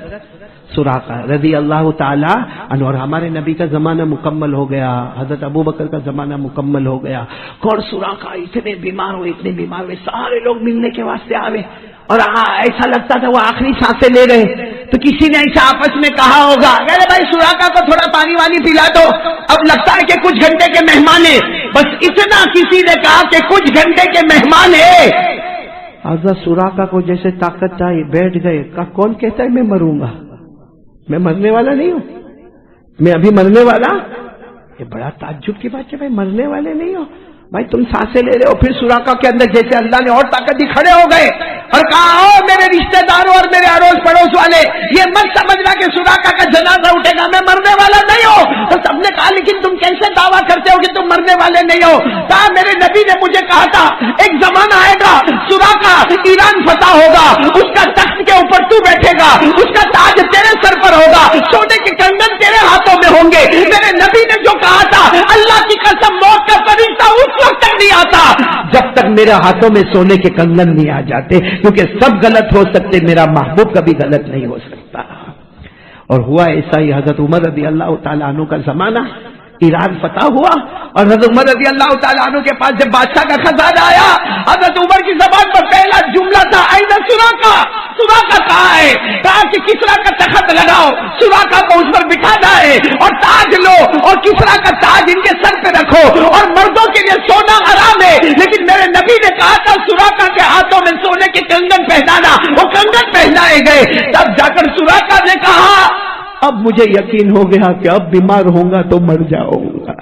سراقہ رضی اللہ تعالی عنہ. اور ہمارے نبی کا زمانہ مکمل ہو گیا, حضرت ابو بکر کا زمانہ مکمل ہو گیا. اور سراقہ اتنے بیمار ہوئے, سارے لوگ ملنے کے واسطے آئے, اور ایسا لگتا تھا وہ آخری سانسیں لے رہے. تو کسی نے ایسا آپس میں کہا ہوگا, ارے بھائی سراقہ کو تھوڑا پانی وانی پلا دو, اب لگتا ہے کہ کچھ گھنٹے کے مہمان ہیں. بس اتنا کسی نے کہا کہ کچھ گھنٹے کے مہمان ہیں. حضرت سراقہ کو جیسے طاقت آئی, بیٹھ گئے. کہا کون کہتا ہے میں مروں گا؟ میں مرنے والا نہیں ہوں, میں ابھی مرنے والا. یہ بڑا تعجب کی بات ہے, بھائی مرنے والے نہیں ہو, بھائی تم سانسیں لے رہے ہو. پھر سراقہ کے اندر جیسے اللہ نے اور طاقت دی, کھڑے ہو گئے اور کہا او میرے رشتہ داروں اور میرے اڑوس پڑوس والے, یہ مت سمجھنا کہ سراقہ کا جنازہ اٹھے گا, میں مرنے والا نہیں ہوں. تو سب نے کہا لیکن تم کیسے دعویٰ کرتے ہو کہ تم مرنے والے نہیں ہو؟ کہا میرے نبی نے مجھے کہا تھا ایک زمانہ آئے گا, سراقہ ایران فتح ہوگا, اس کا تخت کے اوپر تو بیٹھے گا, اس کا تاج تیرے سر پر ہوگا, سونے کے کنگن تیرے ہاتھوں میں ہوں گے. میرے نبی نے جو کہا تھا, اللہ کی قسم موت کا فرشتہ اس وقت تک نہیں آتا جب تک میرے ہاتھوں میں سونے کے کنگن نہیں آ جاتے, کیونکہ سب غلط ہو سکتے, میرا محبوب کبھی غلط نہیں ہو سکتا. اور ہوا ایسا ہی. حضرت عمر رضی اللہ تعالیٰ عنہ کا زمانہ, ایران فتح ہوا, اور حضرت عمر رضی اللہ تعالیٰ عنہ کے پاس جب بادشاہ کا خزانہ آیا, حضرت عمر کی زبان پر پہلا جملہ تھا این سراقہ, سراقہ کہاں ہے؟ کہا کہ کسرا کا تخت لگاؤ, سراقہ کو اس پر بٹھانا ہے, اور تاج لو اور کسرا کا تاج ان کے سر پہ رکھو, اور مردوں کے لیے سونا حرام ہے. لیکن میرے نبی نے کہا تھا سراقہ کے ہاتھوں میں سونے کے کنگن پہنانا, وہ کنگن پہنائے گئے. تب جا کر سراقہ نے کہا اب مجھے یقین ہو گیا کہ اب بیمار ہوں گا تو مر جاؤں گا.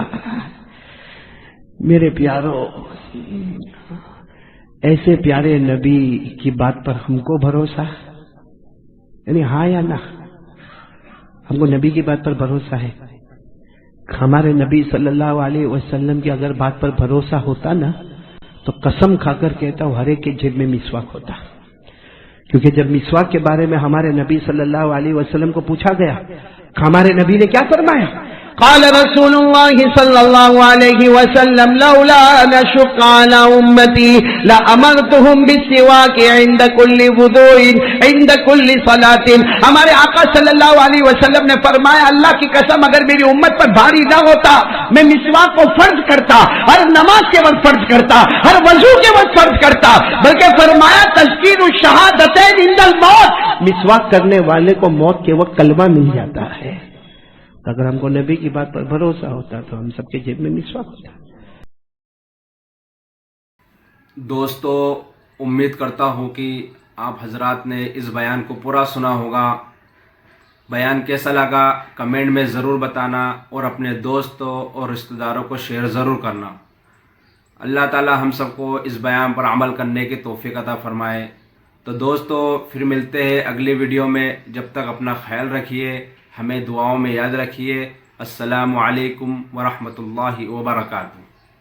میرے پیارو, ایسے پیارے نبی کی بات پر ہم کو بھروسہ, یعنی ہاں یا نہ, ہم کو نبی کی بات پر بھروسہ ہے. ہمارے نبی صلی اللہ علیہ وسلم کی اگر بات پر بھروسہ ہوتا نا, تو قسم کھا کر کہتا ہوں ہر ایک کے جیب میں مسواک ہوتا. کیونکہ جب مسواک کے بارے میں ہمارے نبی صلی اللہ علیہ وسلم کو پوچھا گیا, ہمارے نبی نے کیا فرمایا؟ قال رسول اللہ صلی اللہ علیہ وسلم لولا نشق على امتی لامرتهم بالسواک عند كل وضوء عند كل صلاۃ. ہمارے آقا صلی اللہ علیہ وسلم نے فرمایا, اللہ کی قسم اگر میری امت پر بھاری نہ ہوتا میں مسواک کو فرض کرتا, ہر نماز کے وقت فرض کرتا, ہر وضو کے وقت فرض کرتا. بلکہ فرمایا تذکیر الشہادتین عند الموت, مسواک کرنے والے کو موت کے وقت کلمہ مل جاتا ہے. اگر ہم کو نبی کی بات پر بھروسہ ہوتا تو ہم سب کے جیب میں مسواک ہوتا. دوستو, امید کرتا ہوں کہ آپ حضرات نے اس بیان کو پورا سنا ہوگا. بیان کیسا لگا کمنٹ میں ضرور بتانا, اور اپنے دوستوں اور رشتہ داروں کو شیئر ضرور کرنا. اللہ تعالی ہم سب کو اس بیان پر عمل کرنے کی توفیق عطا فرمائے. تو دوستو پھر ملتے ہیں اگلی ویڈیو میں. جب تک اپنا خیال رکھیے, ہمیں دعاؤں میں یاد رکھیے. السلام علیکم ورحمۃ اللہ وبرکاتہ.